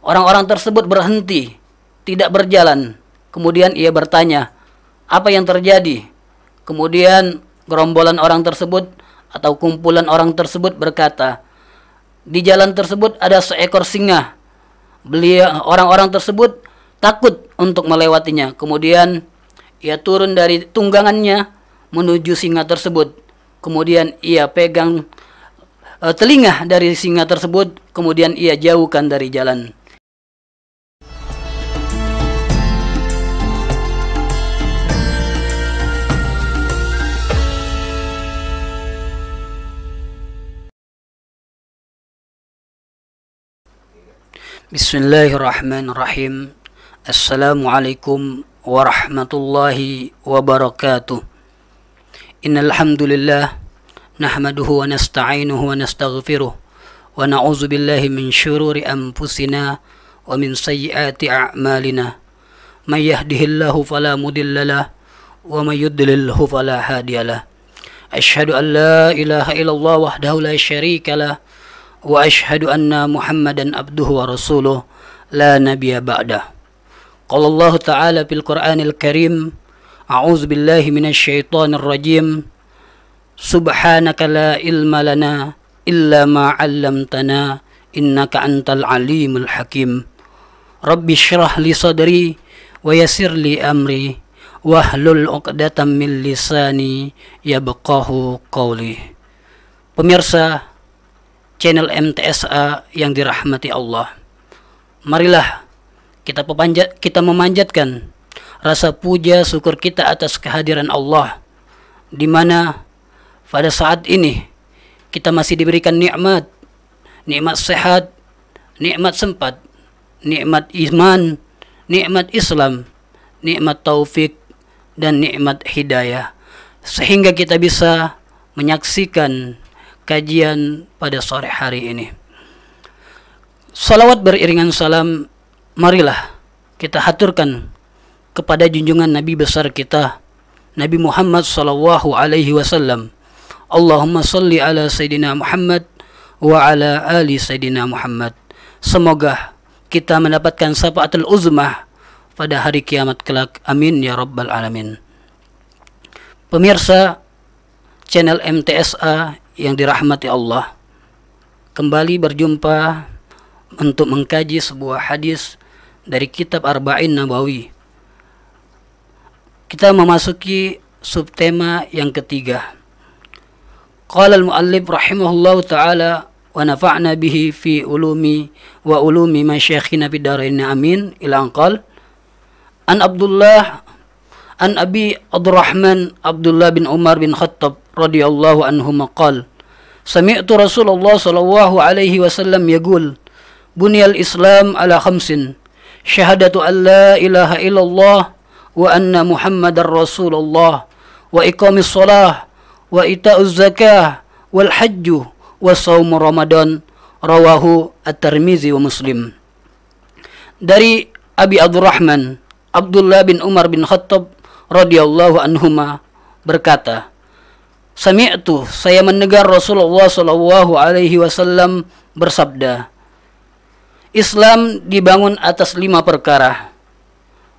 Orang-orang tersebut berhenti, tidak berjalan. Kemudian ia bertanya, apa yang terjadi? Kemudian gerombolan orang tersebut atau kumpulan orang tersebut berkata, di jalan tersebut ada seekor singa. Orang-orang tersebut takut untuk melewatinya. Kemudian ia turun dari tunggangannya menuju singa tersebut. Kemudian ia pegang telinga dari singa tersebut. Kemudian ia jauhkan dari jalan. Bismillahirrahmanirrahim. Assalamualaikum warahmatullahi wabarakatuh. Innal hamdalillah nahmaduhu wa nasta'inuhu wa nastaghfiruh wa na'udzu billahi min syururi anfusina wa min sayyiati a'malina. May yahdihillahu fala mudilla lahu wa may yudlilhu fala hadiyalah. Asyhadu an la ilaha illallah wahdahu la syarika lah wa asyhadu anna Muhammadan abduhu wa rasuluh la nabiyya ba'dah. Qala Allah Ta'ala fil Qur'anil Karim, a'udzu billahi minasy syaithanir rajim. Subhanaka la ilma lana illa ma 'allamtana innaka antal alimul hakim. Rabbi shrah li sadri wa yassir li amri wahlul 'uqdatam min lisani yafqahu qawli. Pemirsa channel MTSA yang dirahmati Allah, marilah kita memanjatkan rasa puja syukur kita atas kehadiran Allah, di mana pada saat ini kita masih diberikan nikmat sehat, nikmat sempat, nikmat iman, nikmat Islam, nikmat taufik, dan nikmat hidayah, sehingga kita bisa menyaksikan kajian pada sore hari ini. Salawat beriringan salam marilah kita haturkan kepada junjungan Nabi besar kita, Nabi Muhammad sallallahu alaihi wasallam. Allahumma salli ala Sayyidina Muhammad wa ala ali Sayyidina Muhammad. Semoga kita mendapatkan syafaatul uzmah pada hari kiamat kelak. Amin ya rabbal alamin. Pemirsa channel MTSA yang dirahmati Allah, kembali berjumpa untuk mengkaji sebuah hadis dari kitab Arba'in Nabawi. Kita memasuki subtema yang ketiga. Qala al-muallif rahimahullahu ta'ala wa nafa'na bihi fi ulumi wa ulumi masyayikhina fid dharain amin ila anqal an Abi Abdurrahman Abdullah bin Umar bin Khattab radhiyallahu anhuma qala sami'tu Rasulullah sallallahu alaihi wasallam yaqul bunyal Islam ala khamsin syahadatu an la ilaha illallah wa anna Muhammadar Rasulullah wa iqamis shalah wa ita'uz zakah wal hajju wa shaum Ramadan. Rawahu At-Tirmizi wa Muslim. Dari Abi Abdurrahman Abdullah bin Umar bin Khattab radhiyallahu anhuma berkata, sami'tu, saya mendengar Rasulullah sallallahu alaihi wasallam bersabda, Islam dibangun atas 5 perkara.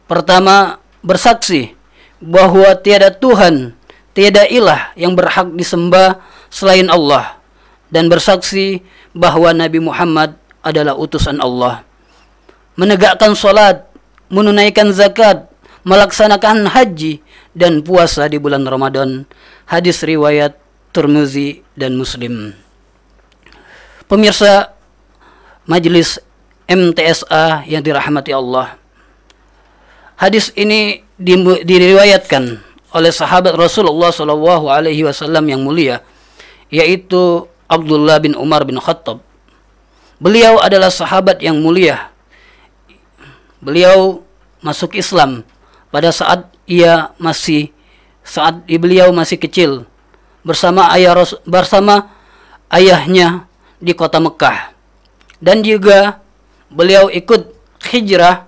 Pertama, bersaksi bahwa tiada Tuhan, tiada ilah yang berhak disembah selain Allah, dan bersaksi bahwa Nabi Muhammad adalah utusan Allah. Menegakkan salat, menunaikan zakat, melaksanakan haji dan puasa di bulan Ramadan. Hadis riwayat Tirmizi dan Muslim. Pemirsa majelis MTSA yang dirahmati Allah, hadis ini diriwayatkan oleh sahabat Rasulullah sallallahu alaihi wasallam yang mulia, yaitu Abdullah bin Umar bin Khattab. Beliau adalah sahabat yang mulia. Beliau masuk Islam pada saat beliau masih kecil bersama ayahnya di kota Mekah, dan juga beliau ikut hijrah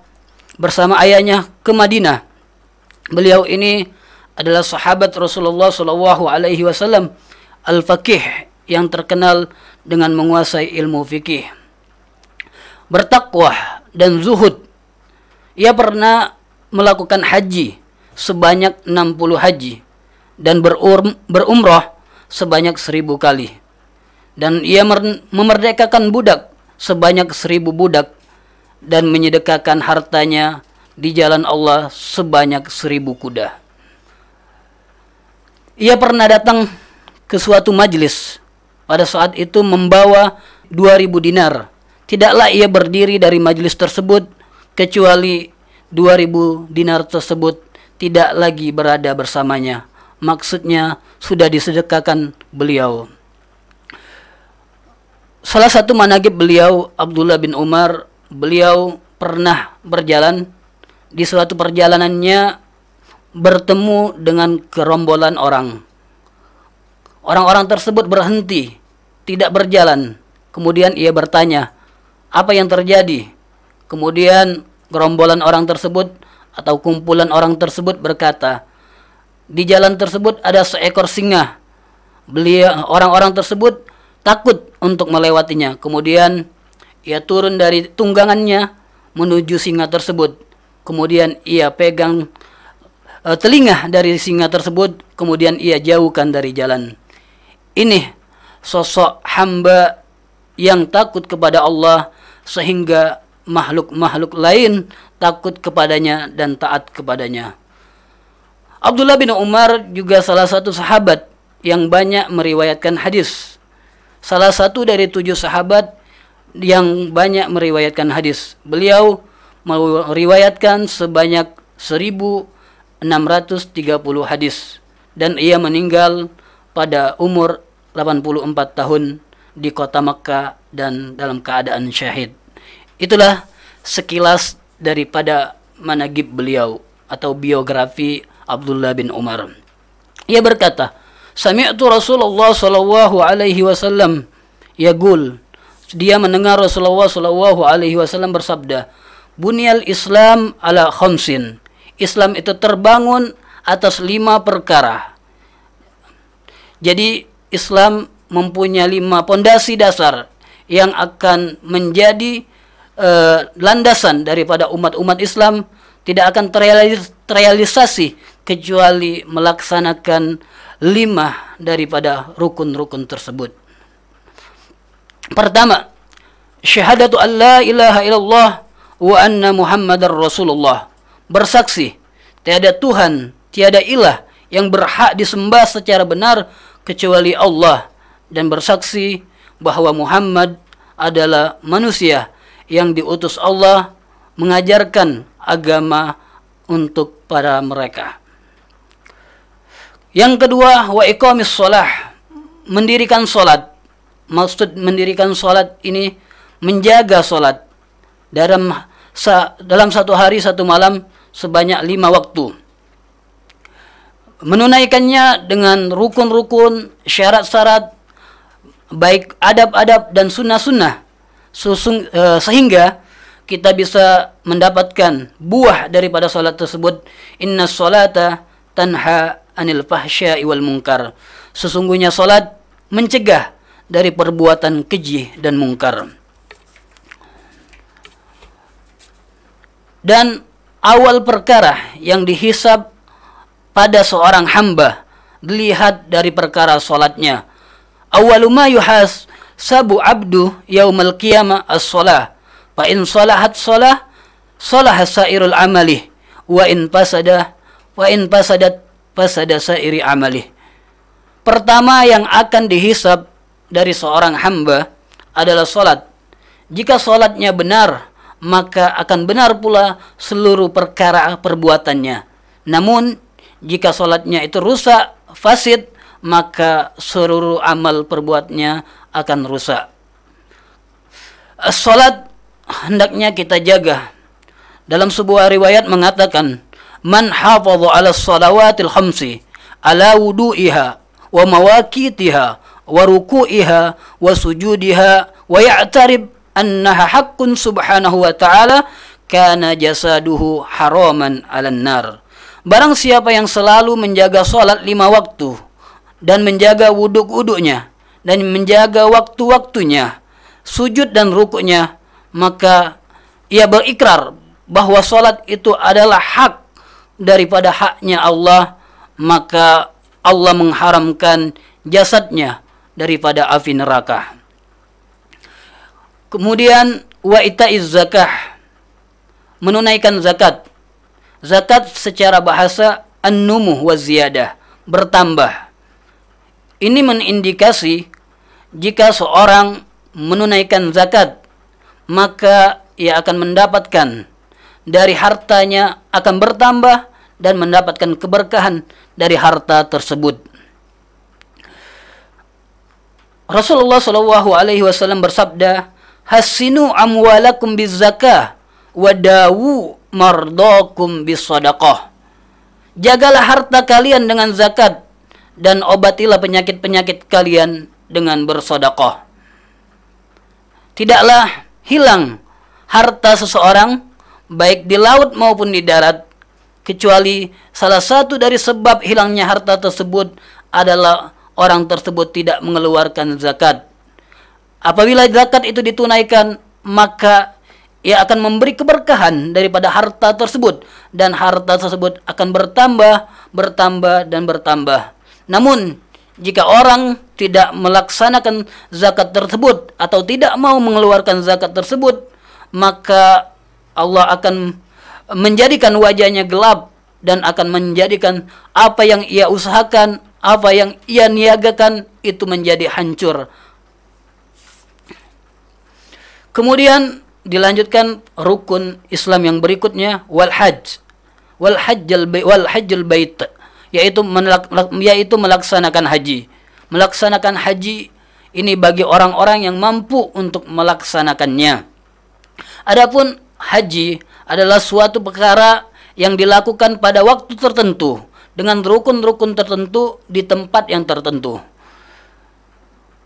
bersama ayahnya ke Madinah. Beliau ini adalah sahabat Rasulullah sallallahu alaihi wasallam al-faqih yang terkenal dengan menguasai ilmu fikih. Bertakwa dan zuhud. Ia pernah melakukan haji sebanyak 60 haji dan berumrah sebanyak 1000 kali. Dan ia memerdekakan budak sebanyak 1000 budak dan menyedekahkan hartanya di jalan Allah sebanyak 1000 kuda. Ia pernah datang ke suatu majlis. Pada saat itu membawa 2000 dinar. Tidaklah ia berdiri dari majlis tersebut kecuali 2000 dinar tersebut tidak lagi berada bersamanya. Maksudnya sudah disedekahkan beliau. Salah satu manaqib beliau, Abdullah bin Umar, beliau pernah berjalan. Di suatu perjalanannya bertemu dengan gerombolan orang. Orang-orang tersebut berhenti, tidak berjalan. Kemudian ia bertanya, apa yang terjadi? Kemudian gerombolan orang tersebut atau kumpulan orang tersebut berkata, di jalan tersebut ada seekor singa. Orang-orang tersebut takut untuk melewatinya. Kemudian ia turun dari tunggangannya menuju singa tersebut. Kemudian ia pegang telinga dari singa tersebut, kemudian ia jauhkan dari jalan. Ini sosok hamba yang takut kepada Allah sehingga makhluk-makhluk lain takut kepadanya dan taat kepadanya. Abdullah bin Umar juga salah satu sahabat yang banyak meriwayatkan hadis. Salah satu dari 7 sahabat yang banyak meriwayatkan hadis. Beliau meriwayatkan sebanyak 1630 hadis dan ia meninggal pada umur 84 tahun di kota Makkah dan dalam keadaan syahid. Itulah sekilas daripada manaqib beliau atau biografi Abdullah bin Umar. Ia berkata, "Sami'tu Rasulullah sallallahu alaihi wasallam yaqul." Dia mendengar Rasulullah sallallahu alaihi wasallam bersabda, "Bunyal Islam ala khamsin." Islam itu terbangun atas 5 perkara. Jadi Islam mempunyai 5 pondasi dasar yang akan menjadi landasan daripada umat-umat Islam, tidak akan terrealisasi kecuali melaksanakan 5 daripada rukun-rukun tersebut. Pertama, syahadatu an la ilaha illallah wa anna Muhammadar Rasulullah. Bersaksi tiada Tuhan, tiada ilah yang berhak disembah secara benar kecuali Allah, dan bersaksi bahwa Muhammad adalah manusia yang diutus Allah mengajarkan agama untuk para mereka. Yang kedua, wa iqamis shalah, mendirikan salat. Maksud mendirikan salat ini menjaga salat dalam satu hari satu malam sebanyak 5 waktu. Menunaikannya dengan rukun-rukun, syarat-syarat, baik adab-adab dan sunnah-sunnah, sehingga kita bisa mendapatkan buah daripada salat tersebut. Inna sholata tanha anil fahsya'i wal munkar. Sesungguhnya salat mencegah dari perbuatan keji dan mungkar. Dan awal perkara yang dihisab pada seorang hamba dilihat dari perkara salatnya. Awwalu ma yuhasabu abdu yaumal qiyamah as-shalah. Fa in salahat shalah salaha sairul amali wa in fasadat fasada sairi amali. Pertama yang akan dihisab dari seorang hamba adalah salat. Jika salatnya benar, maka akan benar pula seluruh perkara perbuatannya. Namun jika salatnya itu rusak, fasid, maka seluruh amal perbuatnya akan rusak. Salat hendaknya kita jaga. Dalam sebuah riwayat mengatakan, "Man hafadha 'ala shalawatil khamsi, 'ala wudu'iha wa mawaqitiha wa ruku'iha wa sujudiha wa ya'tarib annaha haqqun subhanahu wa ta'ala, kana jasaduhu haraman 'alan nar." Barang siapa yang selalu menjaga salat 5 waktu dan menjaga wuduk-wuduknya dan menjaga waktu-waktunya, sujud dan rukuknya, maka ia berikrar bahwa salat itu adalah hak daripada haknya Allah, maka Allah mengharamkan jasadnya daripada api neraka. Kemudian wa itaiz zakah, menunaikan zakat. Zakat secara bahasa an-numuh wa ziyadah, bertambah. Ini mengindikasi jika seorang menunaikan zakat, maka ia akan mendapatkan dari hartanya, akan bertambah dan mendapatkan keberkahan dari harta tersebut. Rasulullah Shallallahu Alaihi Wasallam bersabda, "Hasinu amwalakum bizakah, wadawu mardakum bisadaqah." Jagalah harta kalian dengan zakat dan obatilah penyakit-penyakit kalian dengan bersedekah. Tidaklah hilang harta seseorang baik di laut maupun di darat, kecuali salah satu dari sebab hilangnya harta tersebut adalah orang tersebut tidak mengeluarkan zakat. Apabila zakat itu ditunaikan, maka ia akan memberi keberkahan daripada harta tersebut, dan harta tersebut akan bertambah dan bertambah. Namun jika orang tidak melaksanakan zakat tersebut atau tidak mau mengeluarkan zakat tersebut, maka Allah akan menjadikan wajahnya gelap dan akan menjadikan apa yang ia usahakan, apa yang ia niagakan itu menjadi hancur. Kemudian dilanjutkan rukun Islam yang berikutnya, wal hajjul bait, yaitu melaksanakan haji. Melaksanakan haji ini bagi orang-orang yang mampu untuk melaksanakannya. Adapun haji adalah suatu perkara yang dilakukan pada waktu tertentu dengan rukun-rukun tertentu di tempat yang tertentu.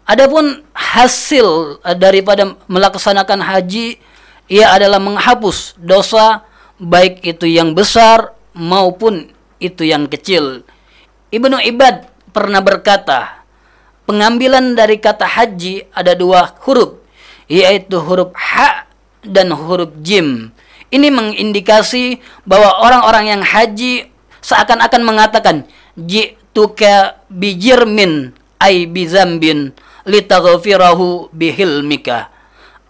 Adapun hasil daripada melaksanakan haji, ia adalah menghapus dosa baik itu yang besar maupun itu yang kecil. Ibnu Ibad pernah berkata, pengambilan dari kata haji ada dua huruf, yaitu huruf ha dan huruf jim. Ini mengindikasi bahwa orang-orang yang haji seakan-akan mengatakan, ji'tuka bijirmin ay bizambin litaghfirahu bihilmika.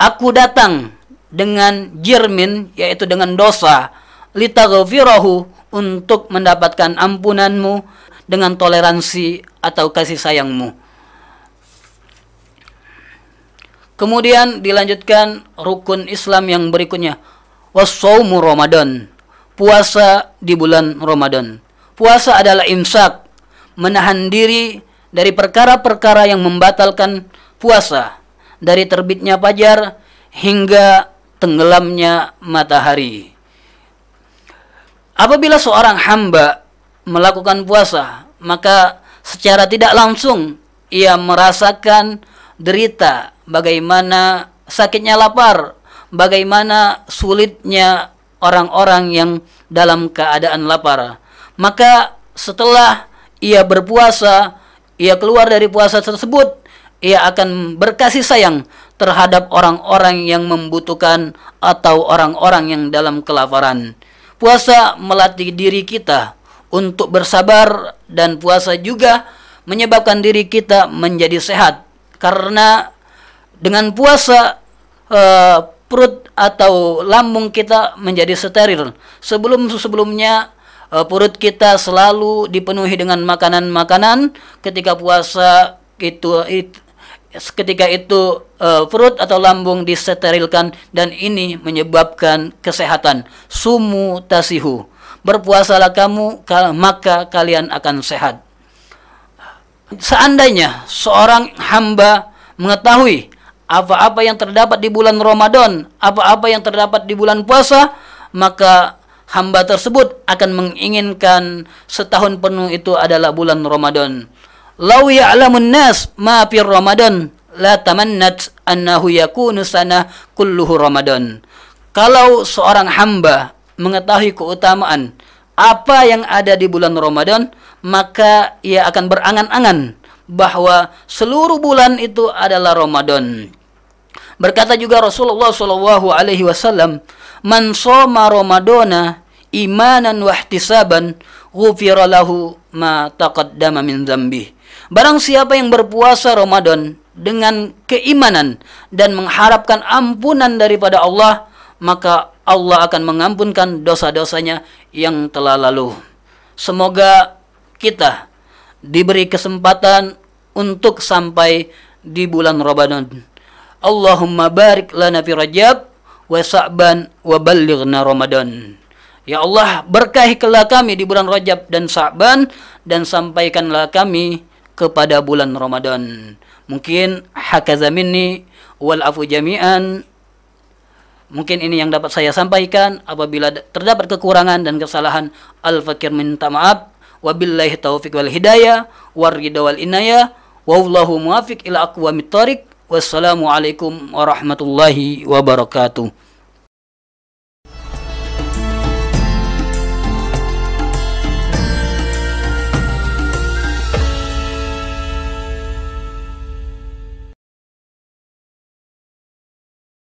Aku datang dengan jirmin, yaitu dengan dosa, litaghfirahu, untuk mendapatkan ampunanmu dengan toleransi atau kasih sayangmu. Kemudian dilanjutkan rukun Islam yang berikutnya, wassaumu Ramadan, puasa di bulan Ramadan. Puasa adalah imsak, menahan diri dari perkara-perkara yang membatalkan puasa, dari terbitnya fajar hingga tenggelamnya matahari. Apabila seorang hamba melakukan puasa, maka secara tidak langsung ia merasakan derita, bagaimana sakitnya lapar, bagaimana sulitnya orang-orang yang dalam keadaan lapar. Maka setelah ia berpuasa, ia keluar dari puasa tersebut, ia akan berkasih sayang terhadap orang-orang yang membutuhkan atau orang-orang yang dalam kelaparan. Puasa melatih diri kita untuk bersabar, dan puasa juga menyebabkan diri kita menjadi sehat. Karena dengan puasa perut atau lambung kita menjadi steril. Sebelumnya perut kita selalu dipenuhi dengan makanan-makanan. Ketika puasa ketika itu perut atau lambung disterilkan, dan ini menyebabkan kesehatan. Sumu tasihu, berpuasalah kamu maka kalian akan sehat. Seandainya seorang hamba mengetahui apa-apa yang terdapat di bulan Ramadan, apa-apa yang terdapat di bulan puasa, maka hamba tersebut akan menginginkan setahun penuh itu adalah bulan Ramadan. Lau ya'lamun nas ma fir Ramadan la tamannat annahu yakunu sana kulluhu Ramadan. Kalau seorang hamba mengetahui keutamaan apa yang ada di bulan Ramadan, maka ia akan berangan-angan bahwa seluruh bulan itu adalah Ramadan. Berkata juga Rasulullah sallallahu alaihi wasallam, "Man shoma Ramadana imanan wa ihtisaban, ghufira lahu ma taqaddama min dzambi." Barang siapa yang berpuasa Ramadan dengan keimanan dan mengharapkan ampunan daripada Allah, maka Allah akan mengampunkan dosa-dosanya yang telah lalu. Semoga kita diberi kesempatan untuk sampai di bulan Ramadan. Allahumma barik lana fi Rajab wa Sa'ban wa ballighna Ramadan. Ya Allah, berkahilah kami di bulan Rajab dan Sa'ban, dan sampaikanlah kami kepada bulan Ramadan. Mungkin hakaza minni wal afu jami'an. Mungkin ini yang dapat saya sampaikan. Apabila terdapat kekurangan dan kesalahan, al-fakir minta maaf. Wabillahi taufiq wal hidayah war ridha wal inayah. Wallahu muwafiq ila aqwamit thariq. Wassalamualaikum warahmatullahi wabarakatuh.